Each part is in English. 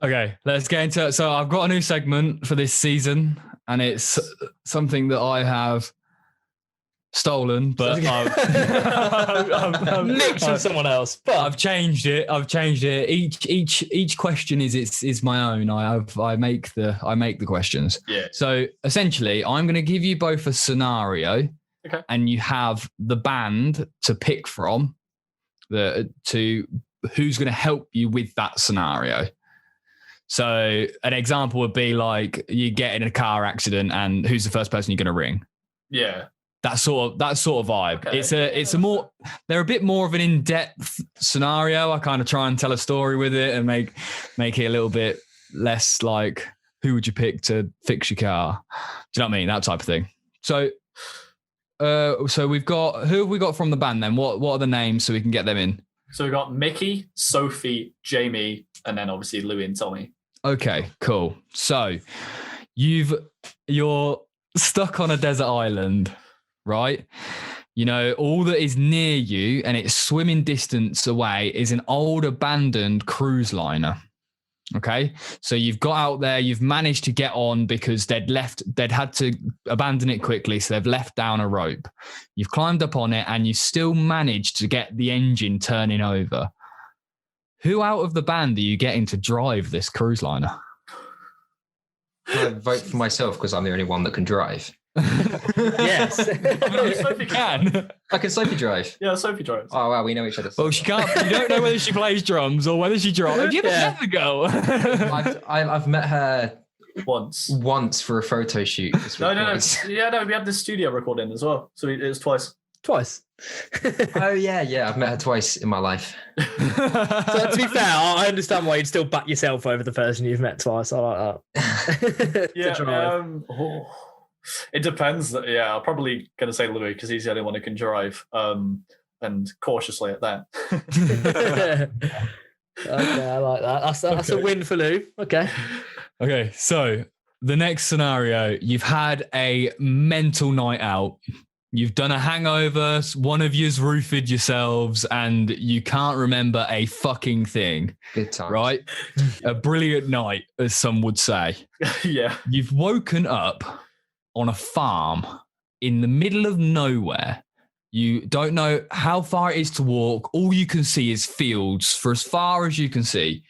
Okay, let's get into it. So I've got a new segment for this season, and it's something that I have stolen, but I've nicked from someone else. But I've changed it. Each question is my own. I make the questions. Yeah. So essentially, I'm going to give you both a scenario, okay, and you have the band to pick from, to who's going to help you with that scenario. So an example would be like you get in a car accident, and who's the first person you're going to ring? Yeah. That sort of vibe. Okay. They're a bit more of an in-depth scenario. I kind of try and tell a story with it and make it a little bit less like, who would you pick to fix your car? Do you know what I mean? That type of thing. So we've got, who have we got from the band then? What are the names so we can get them in? So we've got Mickey, Sophie, Jamie, and then obviously Louie and Tommy. Okay, cool. So you're stuck on a desert island, right? You know, all that is near you and it's swimming distance away is an old abandoned cruise liner. Okay. So you've got out there, you've managed to get on because they'd had to abandon it quickly. So they've left down a rope. You've climbed up on it and you still managed to get the engine turning over. Who out of the band are you getting to drive this cruise liner? I vote for myself because I'm the only one that can drive. Yes. Sophie can. I can Sophie drive. Yeah, Sophie drives. Oh, wow, we know each other. Well, she can't. You don't know whether she plays drums or whether she drives. Have you ever met the girl? I've met her once for a photo shoot. No. Yeah, no, we had the studio recording as well. So it was twice. Oh, yeah. I've met her twice in my life. So to be fair, I understand why you'd still back yourself over the person you've met twice. I like that. Yeah. It depends. Yeah, I'm probably going to say Louis because he's the only one who can drive. And cautiously at that. Okay, I like that. That's a win for Lou. Okay. Okay, so the next scenario, you've had a mental night out. You've done a hangover, one of you's roofied yourselves, and you can't remember a fucking thing. Good time. Right? A brilliant night, as some would say. Yeah. You've woken up on a farm in the middle of nowhere. You don't know how far it is to walk. All you can see is fields for as far as you can see.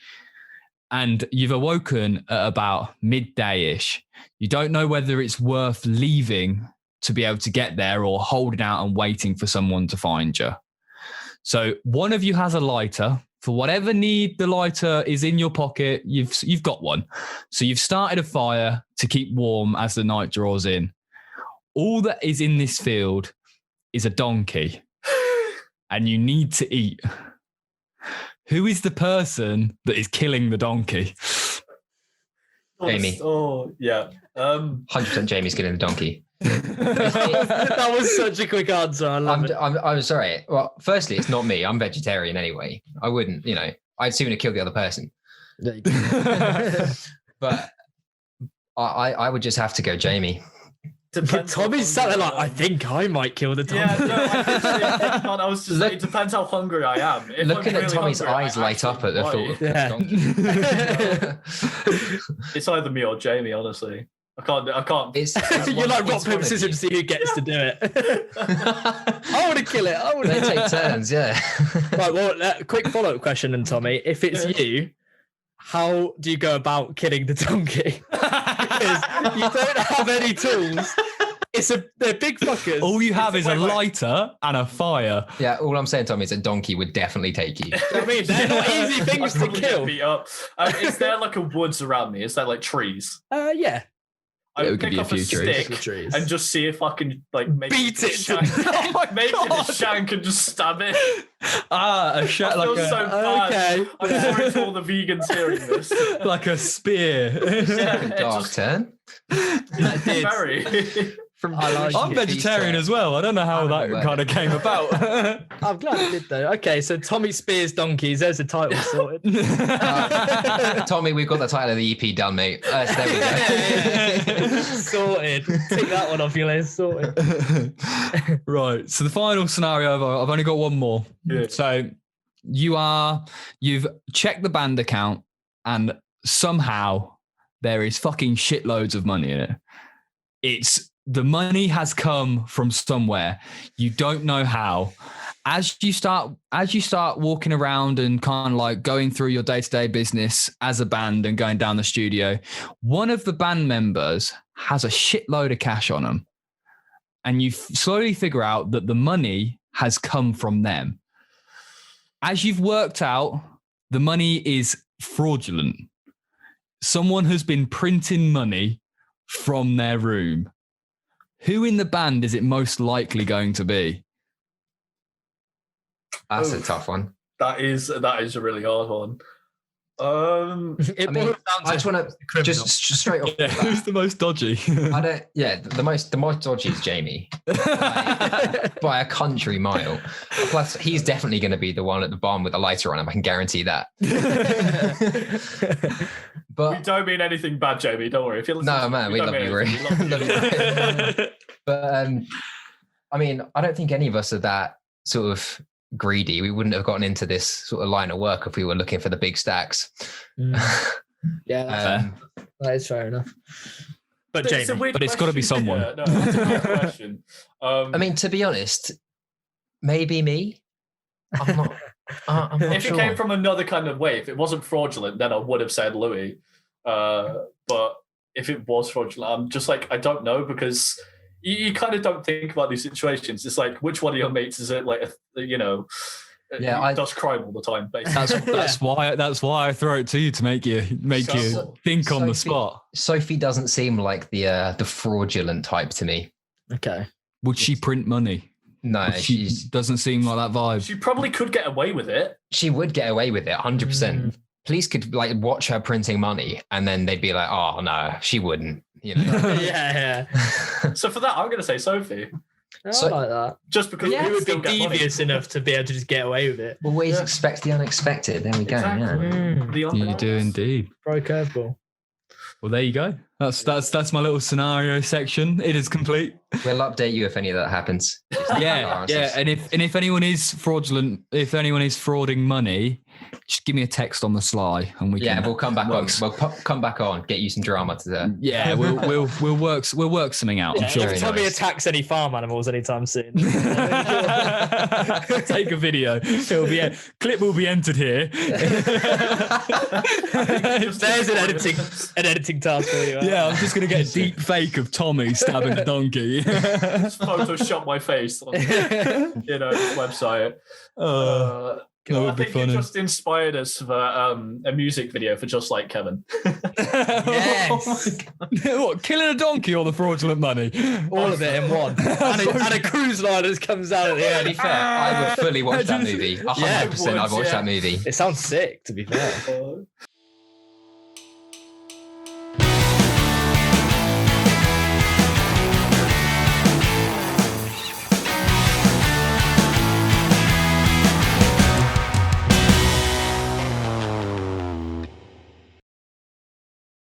And you've awoken at about midday-ish. You don't know whether it's worth leaving to be able to get there or holding out and waiting for someone to find you. So one of you has a lighter. For whatever need the lighter is in your pocket, you've got one. So you've started a fire to keep warm as the night draws in. All that is in this field is a donkey, and you need to eat. Who is the person that is killing the donkey? Jamie. Oh, yeah. 100% Jamie's killing the donkey. That was such a quick answer. I love it. I'm sorry. Well, firstly, it's not me. I'm vegetarian anyway. I wouldn't, I'd sooner kill the other person. But I would just have to go Jamie. Tommy's sat there like, I think I might kill the donkey. Yeah, no, I was just like, it depends how hungry I am. If looking I'm at really Tommy's hungry, eyes light up at the thought of donkey. It's either me or Jamie, honestly. I can't. You're like rock, paper, scissors to see who gets to do it. I want to kill it. They take turns, yeah. Right, well, quick follow-up question then, Tommy. If it's you, how do you go about killing the donkey? Because you don't have any tools. They're big fuckers. All you have is a lighter and a fire. Yeah, all I'm saying, Tommy, is a donkey would definitely take you. I mean, they're not easy things to kill. Beat up. Is there like a woods around me? Is there like trees? Yeah. I would pick up a stick and just see if I can make beat it. Make it a shank and just stab it. A shank. I feel so bad. Okay. I'm sorry to all the vegans hearing this. Like a spear. Dark turn. Very. I'm vegetarian as well. I don't know how that kind of came about. I'm glad it did though. Okay, so Tommy spears donkeys. There's the title sorted. Tommy, we've got the title of the EP done, mate. There we go. Yeah. Sorted. Take that one off your list. Sorted. Right. So the final scenario, I've only got one more. Yeah. So you've checked the band account and somehow there is fucking shitloads of money in it. The money has come from somewhere. You don't know how. As you start walking around and kind of like going through your day-to-day business as a band and going down the studio, one of the band members has a shitload of cash on them. And you slowly figure out that the money has come from them. As you've worked out, the money is fraudulent. Someone has been printing money from their room. Who in the band is it most likely going to be? That's a tough one. That is a really hard one. I just want to just straight off. Who's the most dodgy? The most dodgy is Jamie by a country mile. Plus, he's definitely going to be the one at the barn with the lighter on him. I can guarantee that. But we don't mean anything bad, Jamie. Don't worry. If you're listening, we love you, Rory. But I mean, I don't think any of us are that sort of greedy. We wouldn't have gotten into this sort of line of work if we were looking for the big stacks. Yeah, that is fair enough. But Jamie, it's got to be someone. Yeah, no, that's a weird question. I mean, to be honest, maybe me. I'm not if sure. It came from another kind of way, if it wasn't fraudulent, then I would have said Louis. But if it was fraudulent, I'm just like, I don't know, because you kind of don't think about these situations. It's like, which one of your mates is it? Like, does crime all the time. Basically. That's why I throw it to you to make you think on the spot. Sophie doesn't seem like the fraudulent type to me. Okay. Would she print money? No, she doesn't seem like that vibe. She probably could get away with it. She would get away with it, 100%. Police could like watch her printing money, and then they'd be like, "Oh no, she wouldn't." You know? Yeah. So for that, I'm going to say Sophie. I like that. Just because he would be devious enough to be able to just get away with it. Always expect the unexpected. There we go. Exactly. Yeah. You do indeed. Pro curveball. Well, there you go. That's my little scenario section. It is complete. We'll update you if any of that happens. Yeah. And if anyone is fraudulent, if anyone is frauding money, just give me a text on the sly, and we'll come back on. We'll come back on. Get you some drama to that. Yeah, we'll work something out. I'm sure. If Tommy attacks any farm animals anytime soon, take a video. Clip will be entered here. There's an editing task for you. Yeah, I'm just gonna get a deep fake of Tommy stabbing a donkey. Just Photoshop my face on this website. I think you just inspired us for a music video for Just Like Kevin. Yes. What, killing a donkey or the fraudulent money? All of it in one. and a cruise line that comes out at the end. To be fair, I would fully watch that movie. 100% I'd watch that movie. It sounds sick, to be fair.